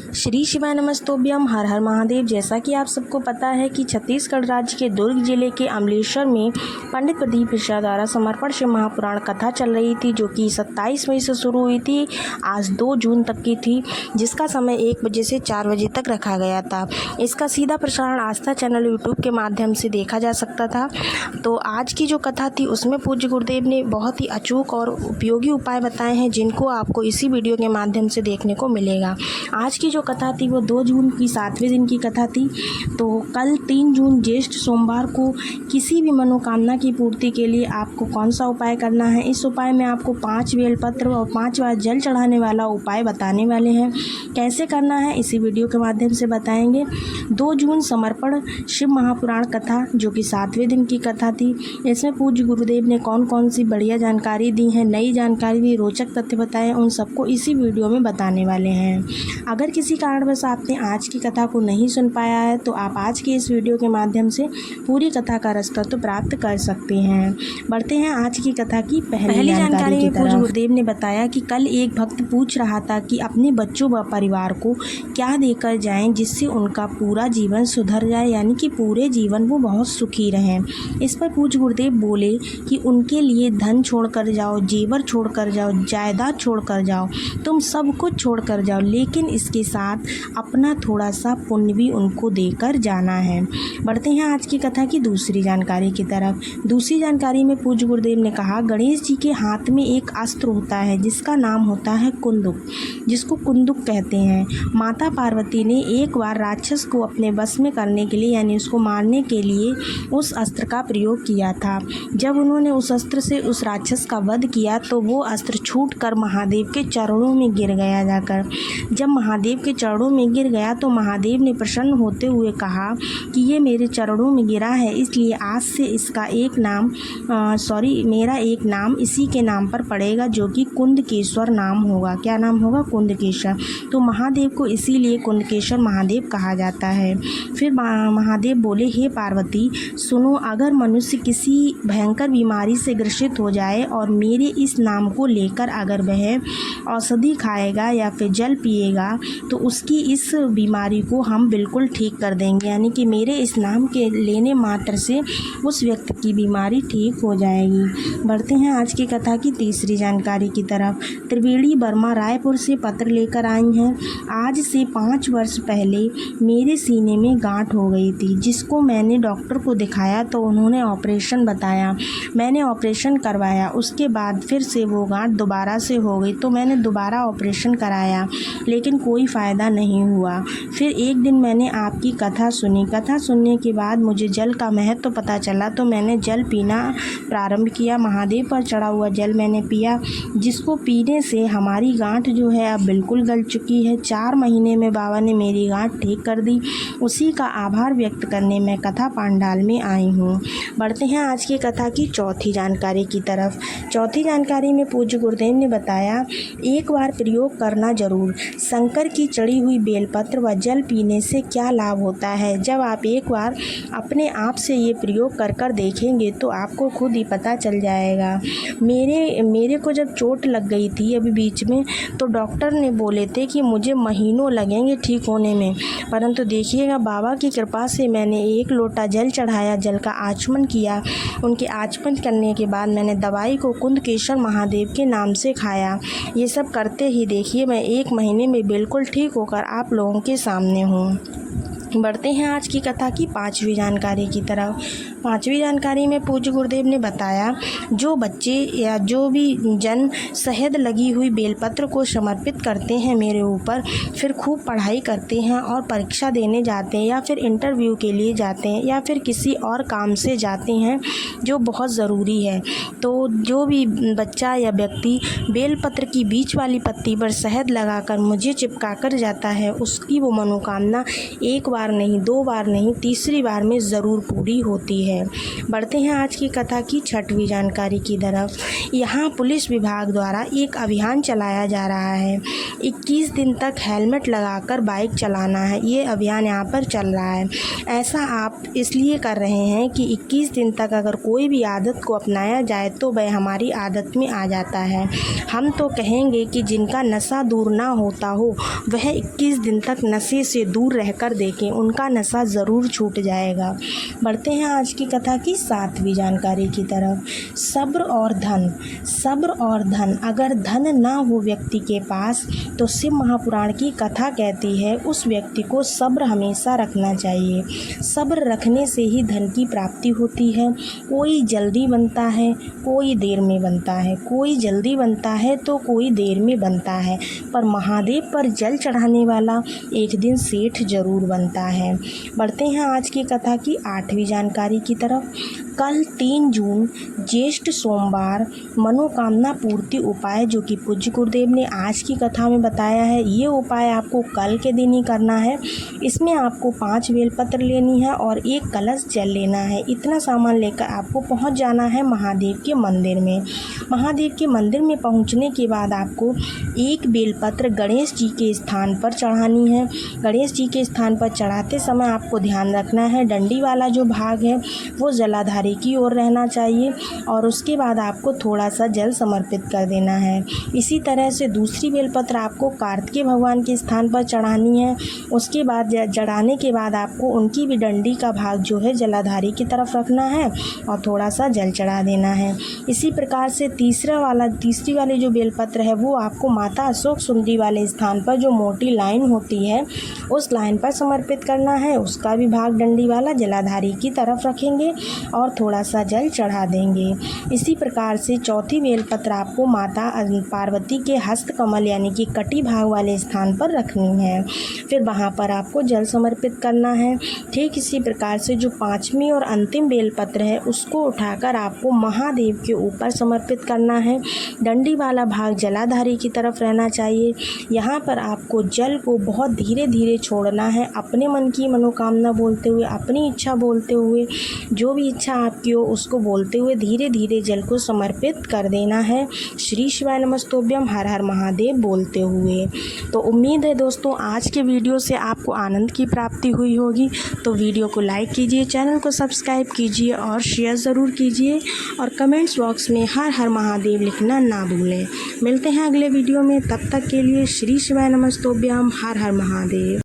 श्री शिवाय नमस्तोभ्यम। हर हर महादेव। जैसा कि आप सबको पता है कि छत्तीसगढ़ राज्य के दुर्ग जिले के अमलेश्वर में पंडित प्रदीप मिश्रा द्वारा समर्पण शिव महापुराण कथा चल रही थी, जो कि 27 मई से शुरू हुई थी, आज 2 जून तक की थी, जिसका समय 1 बजे से 4 बजे तक रखा गया था। इसका सीधा प्रसारण आस्था चैनल यूट्यूब के माध्यम से देखा जा सकता था। तो आज की जो कथा थी उसमें पूज्य गुरुदेव ने बहुत ही अचूक और उपयोगी उपाय बताए हैं, जिनको आपको इसी वीडियो के माध्यम से देखने को मिलेगा। आज की जो कथा थी वो 2 जून की 7वें दिन की कथा थी। तो कल 3 जून ज्येष्ठ सोमवार को किसी भी मनोकामना की पूर्ति के लिए आपको कौन सा उपाय करना है, इस उपाय में आपको 5 बेलपत्र और 5 बार जल चढ़ाने वाला उपाय बताने वाले हैं। कैसे करना है इसी वीडियो के माध्यम से बताएंगे। 2 जून समर्पण शिव महापुराण कथा, जो कि 7वें दिन की कथा थी। इसमें पूज्य गुरुदेव ने कौन कौन सी बढ़िया जानकारी दी है, नई जानकारी दी, रोचक तथ्य बताए, उन सबको इसी वीडियो में बताने वाले हैं। अगर किसी कारणवश आपने आज की कथा को नहीं सुन पाया है तो आप आज की इस वीडियो के माध्यम से पूरी कथा का रसतत्व प्राप्त कर सकते हैं। बढ़ते हैं आज की कथा की पहली जानकारी में। पूज्य गुरुदेव ने बताया कि कल एक भक्त पूछ रहा था कि अपने बच्चों व परिवार को क्या देकर जाएं जिससे उनका पूरा जीवन सुधर जाए, यानी कि पूरे जीवन वो बहुत सुखी रहें। इस पर पूज्य गुरुदेव बोले कि उनके लिए धन छोड़ कर जाओ, जेवर छोड़ कर जाओ, जायदाद छोड़ कर जाओ, तुम सब कुछ छोड़ कर जाओ, लेकिन इसके साथ अपना थोड़ा सा पुण्य भी उनको देकर जाना है। बढ़ते हैं आज की कथा की दूसरी जानकारी की तरफ। दूसरी जानकारी में पूज्य गुरुदेव ने कहा, गणेश जी के हाथ में एक अस्त्र होता है जिसका नाम होता है कुंदुक, जिसको कुंदुक कहते हैं। माता पार्वती ने एक बार राक्षस को अपने बस में करने के लिए, यानी उसको मारने के लिए उस अस्त्र का प्रयोग किया था। जब उन्होंने उस अस्त्र से उस राक्षस का वध किया तो वो अस्त्र छूट कर महादेव के चरणों में गिर गया जाकर। जब महादेव के चरणों में गिर गया तो महादेव ने प्रसन्न होते हुए कहा कि ये मेरे चरणों में गिरा है, इसलिए आज से इसका एक नाम मेरा एक नाम इसी के नाम पर पड़ेगा, जो कि कुंदकेश्वर नाम होगा। क्या नाम होगा? कुंदकेश्वर। तो महादेव को इसीलिए कुंदकेश्वर महादेव कहा जाता है। फिर महादेव बोले, हे पार्वती सुनो, अगर मनुष्य किसी भयंकर बीमारी से ग्रसित हो जाए और मेरे इस नाम को लेकर अगर वह औषधि खाएगा या फिर जल पिएगा तो उसकी इस बीमारी को हम बिल्कुल ठीक कर देंगे, यानी कि मेरे इस नाम के लेने मात्र से उस व्यक्ति की बीमारी ठीक हो जाएगी। बढ़ते हैं आज की कथा की तीसरी जानकारी की तरफ। त्रिवेणी वर्मा रायपुर से पत्र लेकर आई हैं। आज से 5 वर्ष पहले मेरे सीने में गांठ हो गई थी, जिसको मैंने डॉक्टर को दिखाया तो उन्होंने ऑपरेशन बताया। मैंने ऑपरेशन करवाया, उसके बाद फिर से वो गांठ दोबारा से हो गई, तो मैंने दोबारा ऑपरेशन कराया, लेकिन कोई फ़ायदा नहीं हुआ। फिर एक दिन मैंने आपकी कथा सुनी। कथा सुनने के बाद मुझे जल का महत्व पता चला, तो मैंने जल पीना प्रारंभ किया। महादेव पर चढ़ा हुआ जल मैंने पिया, जिसको पीने से हमारी गांठ जो है अब बिल्कुल गल चुकी है। 4 महीने में बाबा ने मेरी गांठ ठीक कर दी। उसी का आभार व्यक्त करने मैं कथा पांडाल में आई हूँ। बढ़ते हैं आज की कथा की चौथी जानकारी की तरफ। चौथी जानकारी में पूज्य गुरुदेव ने बताया, एक बार प्रयोग करना जरूर। शंकर की चढ़ी हुई बेलपत्र व जल पीने से क्या लाभ होता है, जब आप एक बार अपने आप से ये प्रयोग कर देखेंगे तो आपको खुद ही पता चल जाएगा। मेरे को जब चोट लग गई थी अभी बीच में, तो डॉक्टर ने बोले थे कि मुझे महीनों लगेंगे ठीक होने में, परंतु देखिएगा बाबा की कृपा से मैंने 1 लोटा जल चढ़ाया, जल का आचमन किया। उनके आचमन करने के बाद मैंने दवाई को कुंदकेश्वर महादेव के नाम से खाया। ये सब करते ही देखिए मैं 1 महीने में बिल्कुल ठीक होकर आप लोगों के सामने हूँ। बढ़ते हैं आज की कथा की 5वीं जानकारी की तरफ। 5वीं जानकारी में पूज्य गुरुदेव ने बताया, जो बच्चे या जो भी जन शहद लगी हुई बेलपत्र को समर्पित करते हैं मेरे ऊपर, फिर खूब पढ़ाई करते हैं और परीक्षा देने जाते हैं या फिर इंटरव्यू के लिए जाते हैं या फिर किसी और काम से जाते हैं जो बहुत ज़रूरी है, तो जो भी बच्चा या व्यक्ति बेलपत्र की बीच वाली पत्ती पर शहद लगाकर मुझे चिपका कर जाता है, उसकी वो मनोकामना एक बार बार नहीं, 2 बार नहीं, तीसरी बार में ज़रूर पूरी होती है। बढ़ते हैं आज की कथा की 6वीं जानकारी की तरफ। यहाँ पुलिस विभाग द्वारा एक अभियान चलाया जा रहा है। 21 दिन तक हेलमेट लगाकर बाइक चलाना है, ये अभियान यहाँ पर चल रहा है। ऐसा आप इसलिए कर रहे हैं कि 21 दिन तक अगर कोई भी आदत को अपनाया जाए तो वह हमारी आदत में आ जाता है। हम तो कहेंगे कि जिनका नशा दूर ना होता हो वह 21 दिन तक नशे से दूर रहकर देखें, उनका नशा ज़रूर छूट जाएगा। बढ़ते हैं आज की कथा की 7वीं जानकारी की तरफ। सब्र और धन। सब्र और धन, अगर धन ना हो व्यक्ति के पास तो शिव महापुराण की कथा कहती है उस व्यक्ति को सब्र हमेशा रखना चाहिए। सब्र रखने से ही धन की प्राप्ति होती है। कोई जल्दी बनता है, कोई देर में बनता है, कोई जल्दी बनता है तो कोई देर में बनता है, पर महादेव पर जल चढ़ाने वाला एक दिन सेठ जरूर बनता है। बढ़ते हैं आज की कथा की 8वीं जानकारी की तरफ। कल 3 जून ज्येष्ठ सोमवार मनोकामना पूर्ति उपाय जो कि पूज्य गुरुदेव ने आज की कथा में बताया है, ये उपाय आपको कल के दिन ही करना है। इसमें आपको 5 बेलपत्र लेनी है और 1 कलश जल लेना है। इतना सामान लेकर आपको पहुंच जाना है महादेव के मंदिर में। महादेव के मंदिर में पहुंचने के बाद आपको 1 बेलपत्र गणेश जी के स्थान पर चढ़ानी है। गणेश जी के स्थान पर चढ़ाते समय आपको ध्यान रखना है डंडी वाला जो भाग है वो जलाधारी की ओर रहना चाहिए और उसके बाद आपको थोड़ा सा जल समर्पित कर देना है। इसी तरह से दूसरी बेलपत्र आपको कार्तिकेय भगवान के स्थान पर चढ़ानी है। उसके बाद जड़ाने के बाद आपको उनकी भी डंडी का भाग जो है जलाधारी की तरफ रखना है और थोड़ा सा जल चढ़ा देना है। इसी प्रकार से तीसरी वाली जो बेलपत्र है वो आपको माता अशोक सुंदरी वाले स्थान पर जो मोटी लाइन होती है उस लाइन पर समर्पित करना है। उसका भी भाग डंडी वाला जलाधारी की तरफ रखेंगे और थोड़ा सा जल चढ़ा देंगे। इसी प्रकार से चौथी बेलपत्र आपको माता पार्वती के हस्त कमल यानी कि कटी भाग वाले स्थान पर रखनी है। फिर वहाँ पर आपको जल समर्पित करना है। ठीक इसी प्रकार से जो 5वीं और अंतिम बेलपत्र है उसको उठाकर आपको महादेव के ऊपर समर्पित करना है। डंडी वाला भाग जलाधारी की तरफ रहना चाहिए। यहाँ पर आपको जल को बहुत धीरे धीरे छोड़ना है, अपने मन की मनोकामना बोलते हुए, अपनी इच्छा बोलते हुए, जो भी इच्छा आपकी हो उसको बोलते हुए धीरे धीरे जल को समर्पित कर देना है। श्री शिवाय नमस्तुभ्यम, हर हर महादेव बोलते हुए। तो उम्मीद है दोस्तों आज के वीडियो से आपको आनंद की प्राप्ति हुई होगी। तो वीडियो को लाइक कीजिए, चैनल को सब्सक्राइब कीजिए और शेयर ज़रूर कीजिए और कमेंट्स बॉक्स में हर हर महादेव लिखना ना भूलें। मिलते हैं अगले वीडियो में, तब तक के लिए श्री शिवाय नमस्तुभ्यम, हर हर महादेव।